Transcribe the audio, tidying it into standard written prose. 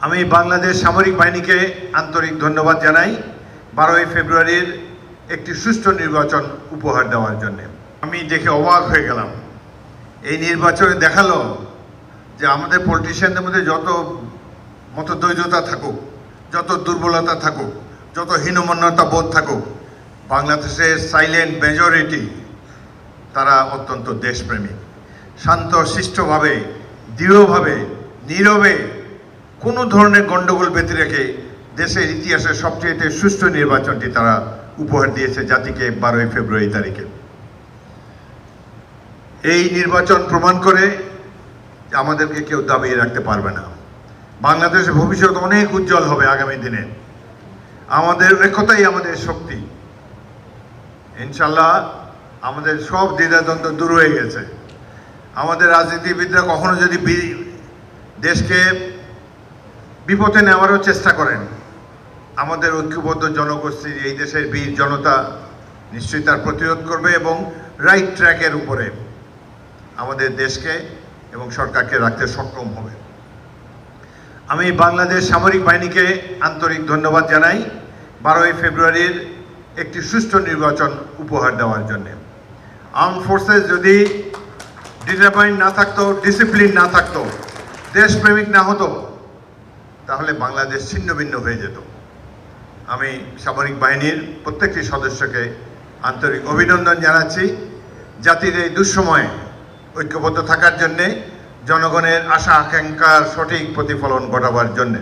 আমি বাংলাদেশ সামরিক বাহিনীকে আন্তরিক ধন্যবাদ জানাই 12ই ফেব্রুয়ারির একটি সুষ্ঠু নির্বাচন উপহার দেওয়ার জন্য। আমি দেখে অবাক হয়ে গেলাম। এই নির্বাচনে দেখালো যে আমাদের পলিটিশিয়ানদের মধ্যে যত মতদ্বৈধতা থাকুক, যত দুর্বলতা থাকুক, যত হীনমন্যতা বোধ থাকুক, বাংলাদেশের সাইলেন্ট মেজরিটি তারা অত্যন্ত দেশপ্রেমিক, শান্ত শিষ্টভাবে, দৃঢ়ভাবে, নীরবে, কোনো ধরনের গণ্ডগোল ব্যতি রেখে দেশের ইতিহাসের সবচেয়ে সুষ্ঠু নির্বাচনটি তারা উপহার দিয়েছে জাতিকে 12ই ফেব্রুয়ারি তারিখে। এই নির্বাচন প্রমাণ করে যে আমাদেরকে কেউ দাবিয়ে রাখতে পারবে না। বাংলাদেশের ভবিষ্যৎ অনেক উজ্জ্বল হবে আগামী দিনে। আমাদের একতাই আমাদের শক্তি। ইনশাল্লাহ আমাদের সব দ্বিধাদ্বন্দ্ব দূর হয়ে গেছে। আমাদের রাজনীতিবিদরা কখনো যদি দেশকে বিপথে নেওয়ারও চেষ্টা করেন, আমাদের ঐক্যবদ্ধ জনগোষ্ঠী এই দেশের বীর জনতা নিশ্চয়ই তার প্রতিরোধ করবে এবং রাইট ট্র্যাকের উপরে আমাদের দেশকে এবং সরকারকে রাখতে সক্ষম হবে। আমি বাংলাদেশ সামরিক বাহিনীকে আন্তরিক ধন্যবাদ জানাই 12ই ফেব্রুয়ারির একটি সুষ্ঠু নির্বাচন উপহার দেওয়ার জন্য। আর্ম ফোর্সেস যদি ডিটারমাইন্ড না থাকতো, ডিসিপ্লিন না থাকতো, দেশপ্রেমিক না হতো, তাহলে বাংলাদেশ ছিন্ন ভিন্ন হয়ে যেত। আমি সামরিক বাহিনীর প্রত্যেকটি সদস্যকে আন্তরিক অভিনন্দন জানাচ্ছি জাতির এই দুঃসময়ে ঐক্যবদ্ধ থাকার জন্যে, জনগণের আশা আকাঙ্ক্ষার সঠিক প্রতিফলন ঘটাবার জন্যে।